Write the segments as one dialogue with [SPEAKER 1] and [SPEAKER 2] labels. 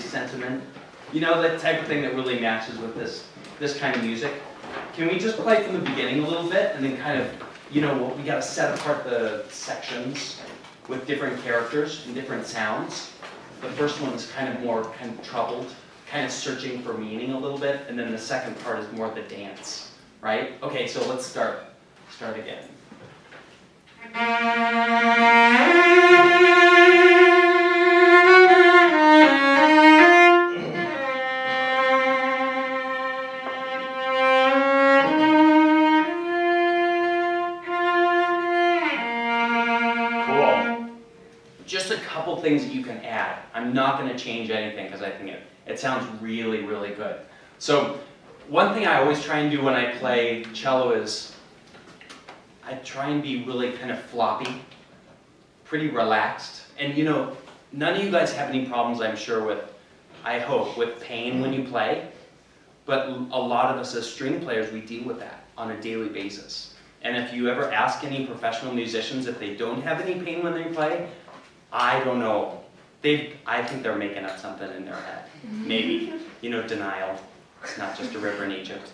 [SPEAKER 1] celebratory sentiment. You know, that type of thing that really matches with this kind of music. Can we just play from the beginning a little bit and then kind of, you know, we gotta set apart the sections with different characters and different sounds. The first one is kind of more kind of troubled, kind of searching for meaning a little bit, and then the second part is more the dance, right? Okay, so let's start again. Just a couple things that you can add. I'm not going to change anything because I think it sounds really, really good. So one thing I always try and do when I play cello is I try and be really kind of floppy, pretty relaxed. And you know, none of you guys have any problems, I'm sure, with, I hope, with pain when you play. But a lot of us as string players, we deal with that on a daily basis. And if you ever ask any professional musicians if they don't have any pain when they play, I don't know. I think they're making up something in their head. Maybe. You know, denial. It's not just a river in Egypt.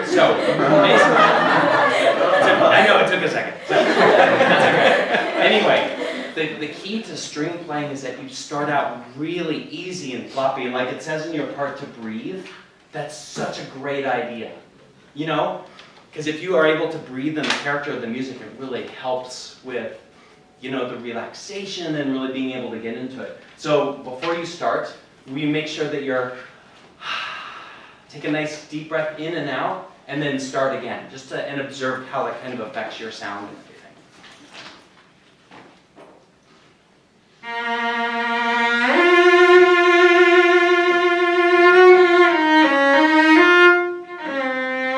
[SPEAKER 1] So, basically, I know it took a second. So, that's okay. Anyway, the key to string playing is that you start out really easy and floppy. And like it says in your part to breathe, that's such a great idea. You know? Because if you are able to breathe in the character of the music, it really helps with, you know, the relaxation and really being able to get into it. So before you start, we make sure that you're, take a nice deep breath in and out, and then start again, just to, and observe how that kind of affects your sound and everything.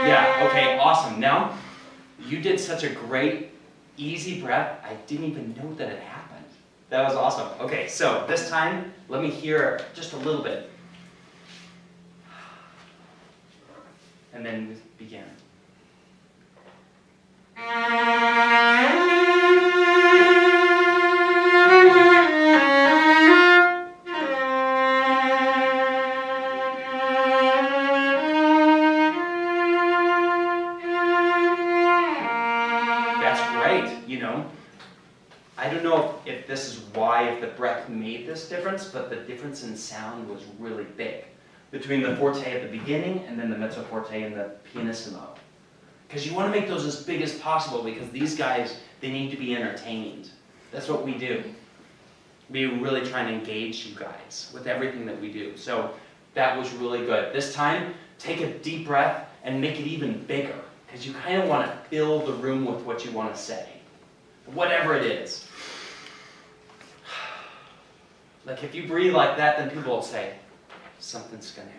[SPEAKER 1] Yeah, okay, awesome. Now, you did such a great easy breath, I didn't even know that it happened. That was awesome. Okay, so this time, let me hear just a little bit. And then begin. I don't know if this is why, if the breath made this difference, but the difference in sound was really big between the forte at the beginning and then the mezzo forte and the pianissimo. Because you want to make those as big as possible because these guys, they need to be entertained. That's what we do. We really try and engage you guys with everything that we do. So that was really good. This time, take a deep breath and make it even bigger because you kind of want to fill the room with what you want to say. Whatever it is. Like if you breathe like that, then people will say, something's going to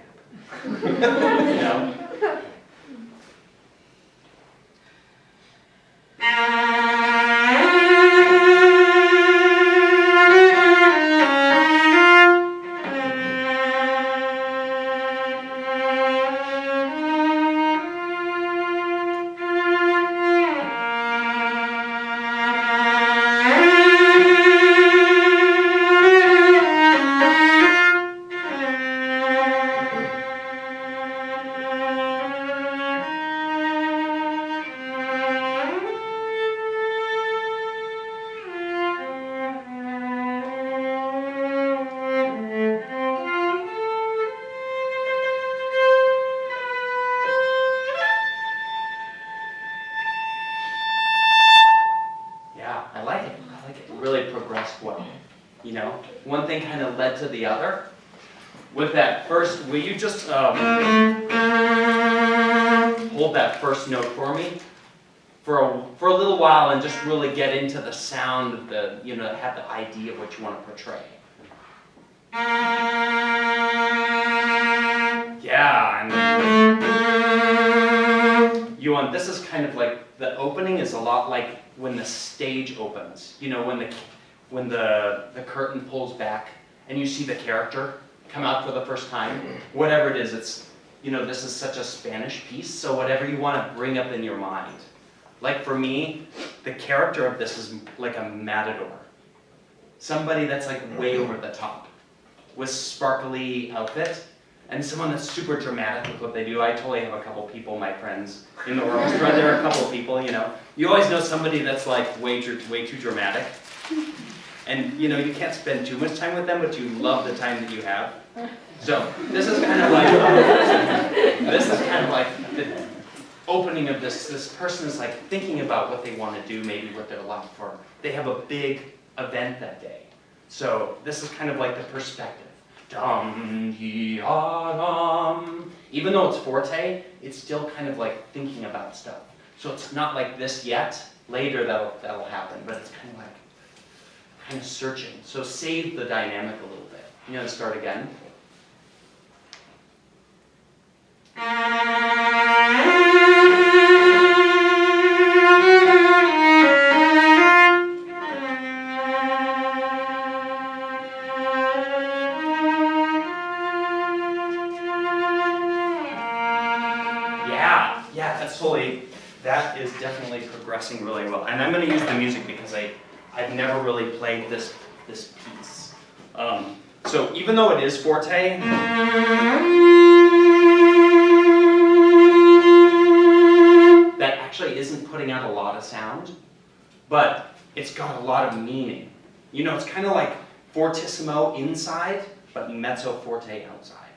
[SPEAKER 1] happen. You know? You know, one thing kind of led to the other. With that first, will you just hold that first note for me for a little while and just really get into the sound of the, you know, have the idea of what you want to portray. Yeah, and you want, this is kind of like, the opening is a lot like when the stage opens. You know, when the curtain pulls back and you see the character come out for the first time, whatever it is, it's, you know, this is such a Spanish piece, so whatever you want to bring up in your mind. Like for me, the character of this is like a matador. Somebody that's like way over the top with sparkly outfit, and someone that's super dramatic with what they do. I totally have a couple people, my friends in the orchestra. There are a couple people, you know. You always know somebody that's like way too dramatic. And you know, you can't spend too much time with them, but you love the time that you have. So this is kind of like the opening of this. This person is like thinking about what they want to do, maybe what they're looking for. They have a big event that day. So this is kind of like the perspective. Dum dee ah dum. Even though it's forte, it's still kind of like thinking about stuff. So it's not like this yet. Later that'll happen, but it's kind of searching. So save the dynamic a little bit. You know, start again. That is definitely progressing really well. And I'm going to use the music because I've never really played this piece. So even though it is forte, that actually isn't putting out a lot of sound, but it's got a lot of meaning. You know, it's kind of like fortissimo inside, but mezzo forte outside.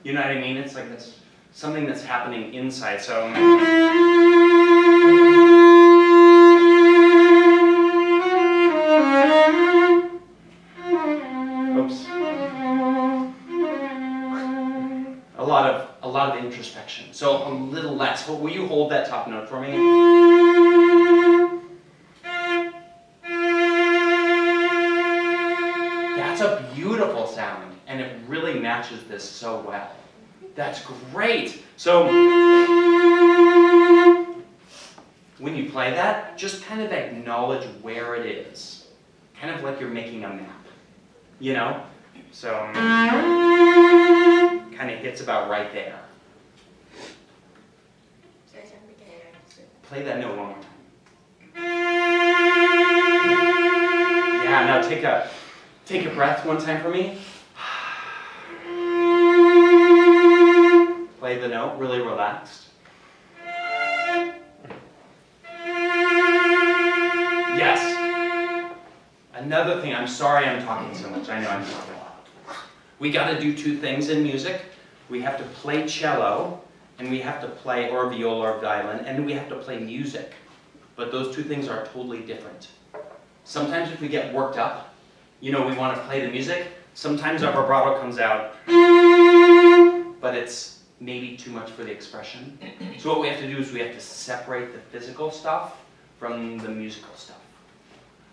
[SPEAKER 1] You know what I mean? It's like this something that's happening inside. So. A lot of introspection. So a little less. Will you hold that top note for me? That's a beautiful sound, and it really matches this so well. That's great. So when you play that, just kind of acknowledge where it is. Kind of like you're making a map. You know? So kind of hits about right there. Play that note one more time. Yeah, now take a breath one time for me. Play the note, really relaxed. Yes. Another thing, I'm sorry I'm talking so much. I know I'm talking a lot. We got to do two things in music. We have to play cello, and we have to play or viola or violin, and we have to play music. But those two things are totally different. Sometimes if we get worked up, you know, we want to play the music. Sometimes our vibrato comes out, but it's maybe too much for the expression. So what we have to do is we have to separate the physical stuff from the musical stuff.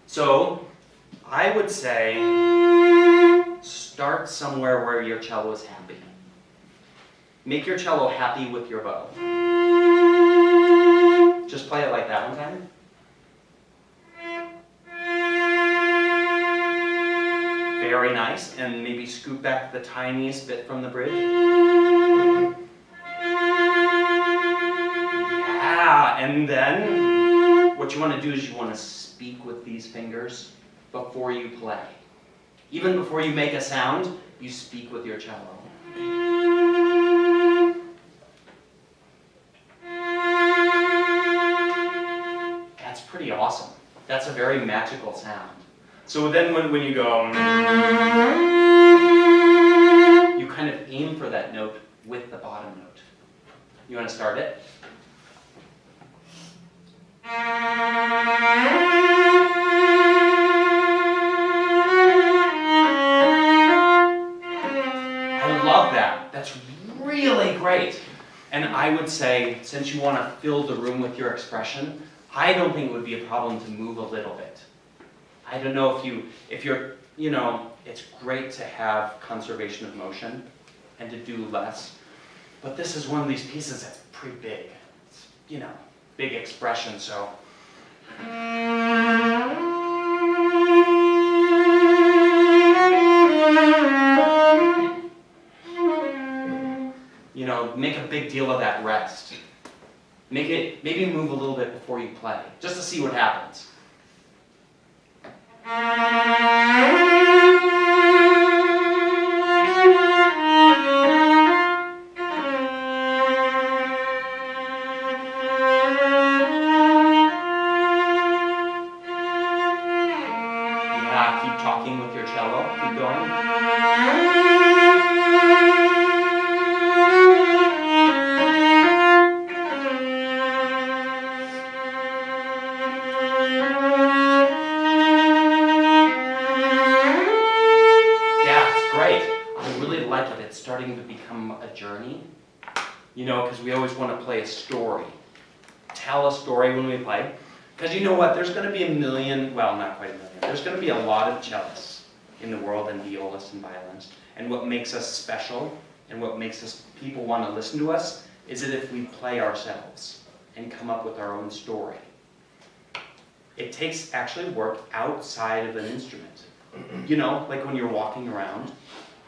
[SPEAKER 1] So I would say start somewhere where your cello is happy. Make your cello happy with your bow. Just play it like that one time. Very nice. And maybe scoot back the tiniest bit from the bridge. Yeah, and then what you want to do is you want to speak with these fingers before you play. Even before you make a sound, you speak with your cello. That's pretty awesome. That's a very magical sound. So then when you go, you kind of aim for that note with the bottom note. You want to start it? I love that. That's really great. And I would say, since you want to fill the room with your expression, I don't think it would be a problem to move a little bit. I don't know if you're, you know, it's great to have conservation of motion and to do less, but this is one of these pieces that's pretty big. It's, you know, big expression, so. You know, make a big deal of that rest. Maybe move a little bit before you play, just to see what happens. like it. It's starting to become a journey, you know, because we always want to play a story. Tell a story when we play. Because you know what, there's going to be a million, well, not quite a million, there's going to be a lot of cellists in the world, and violists and violins. And what makes us special, and what makes us people want to listen to us, is that if we play ourselves and come up with our own story. It takes actually work outside of an instrument. You know, like when you're walking around,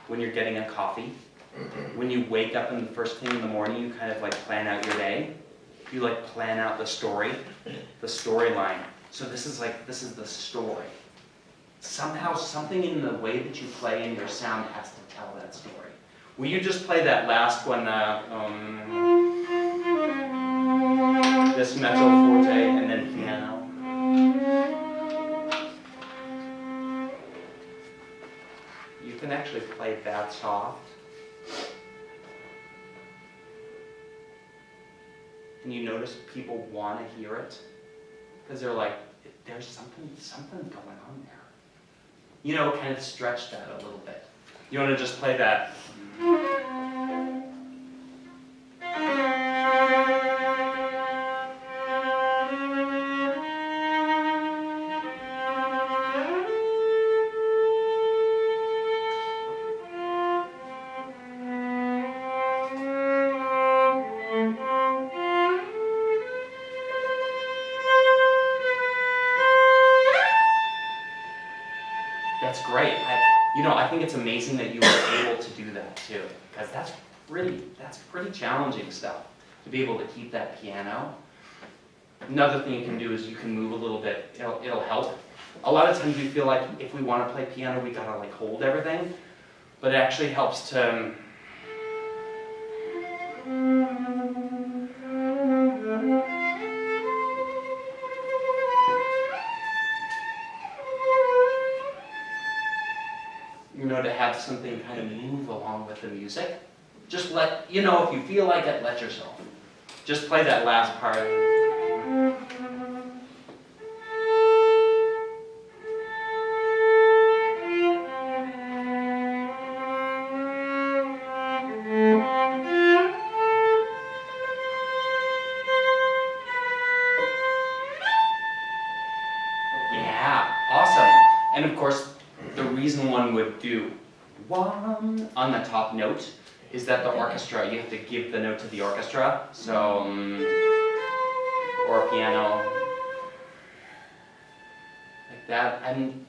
[SPEAKER 1] when you're getting a coffee, when you wake up and the first thing in the morning, you kind of like plan out your day. You like plan out the story, the storyline. So this is the story. Somehow something in the way that you play and your sound has to tell that story. Will you just play that last one, this mezzo forte and then piano? You can actually play that soft. And you notice people want to hear it because they're like, there's something going on there. You know, kind of stretch that a little bit. You want to just play that. That's great. I think it's amazing that you were able to do that too, because that's pretty challenging stuff to be able to keep that piano. Another thing you can do is you can move a little bit. It'll help. A lot of times we feel like if we want to play piano, we gotta like hold everything, but it actually helps to. To have something kind of move along with the music. Just let, if you feel like it, let yourself. Just play that last part. Yeah, awesome. And of course, the reason one would do one on the top note is that the orchestra, you have to give the note to the orchestra, so, or a piano, like that. And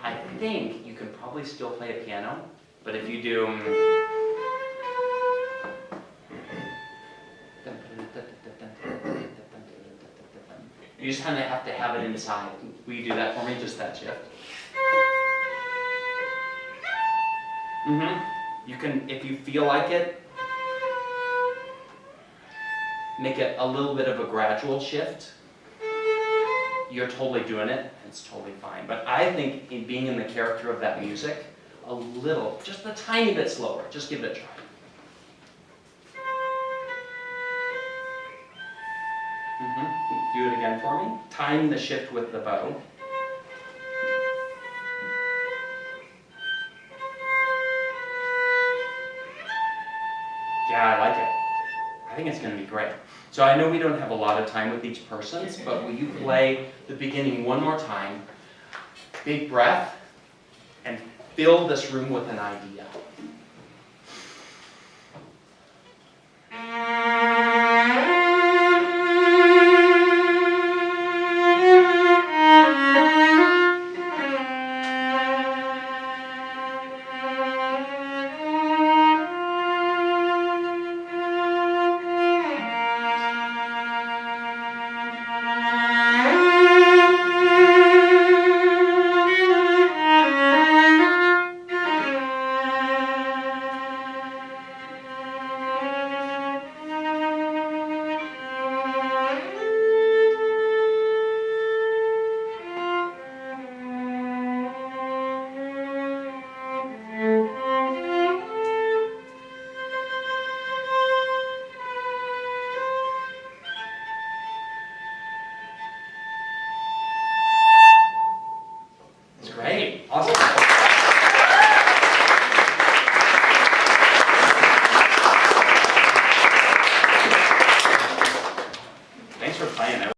[SPEAKER 1] I think you can probably still play a piano, but if you do, you just kind of have to have it inside. Will you do that for me, just that shift? You can, if you feel like it, make it a little bit of a gradual shift. You're totally doing it, it's totally fine. But I think in being in the character of that music, a little, just a tiny bit slower, just give it a try. Do it again for me. Time the shift with the bow. Yeah, I like it. I think it's going to be great. So I know we don't have a lot of time with each person, but will you play the beginning one more time? Big breath, and fill this room with an idea.